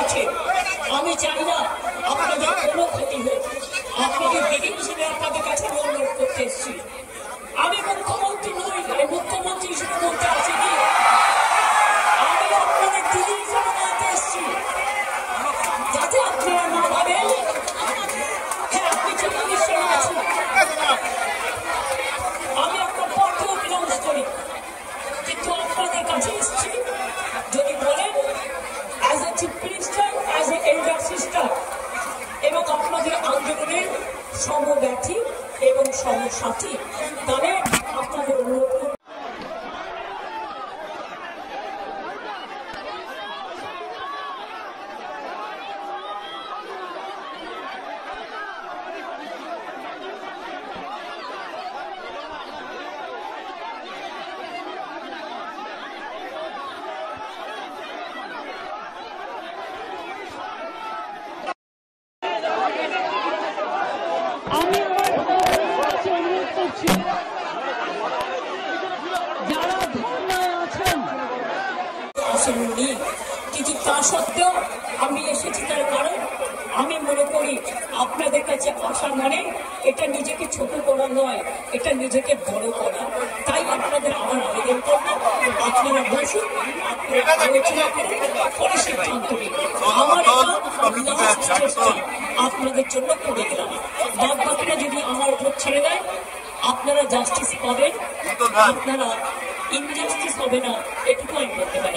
আছে। আমি চাই না আপনাদের কোনো ক্ষতি হোক। আপনাদের দিদি হিসেবে আপনাদের কাছে অনুরোধ করতে এসেছি। আমি মুখ্যমন্ত্রী নই, মুখ্যমন্ত্রী হিসেবে বলতে আসিনি, আমি আপনাদের দিদি হিসেবে বলতে এসেছি, যাতে আপনারা না ভাবেন হ্যাঁ আপনি চিকিৎসা আছেন। আমি আপনার পক্ষেও বিলম্ব করি, কিন্তু আপনাদের কাছে এসেছি যদি বলেন as a chief minister, as a elder sister এবং আপনাদের আন্দোলনের সমব্যথী এবং সমসাথী, তবে আপনাদের অনুরোধ করব যারা ধর্নায় আছেন আসেননি, কিন্তু তা সত্ত্বেও আমি এসেছি। তার কারণ আমি মনে করি আপনাদের কাছে আসা মানে এটা নিজেকে ছোট করা নয়, এটা নিজেকে বড় করা। তাই আপনাদের আমার আবেদন করবো, আপনারা বসুন, আপনারা আলোচনা করুন, পরে সিদ্ধান্ত নিন। আমার আপনাদের জন্য করে দিলাম, বাদ বাকিটা যদি আমার উপর ছেড়ে দেয় আপনারা জাস্টিস পাবেন, আপনারা ইনজাস্টিস হবে না, এটুকু আমি বলতে পারি।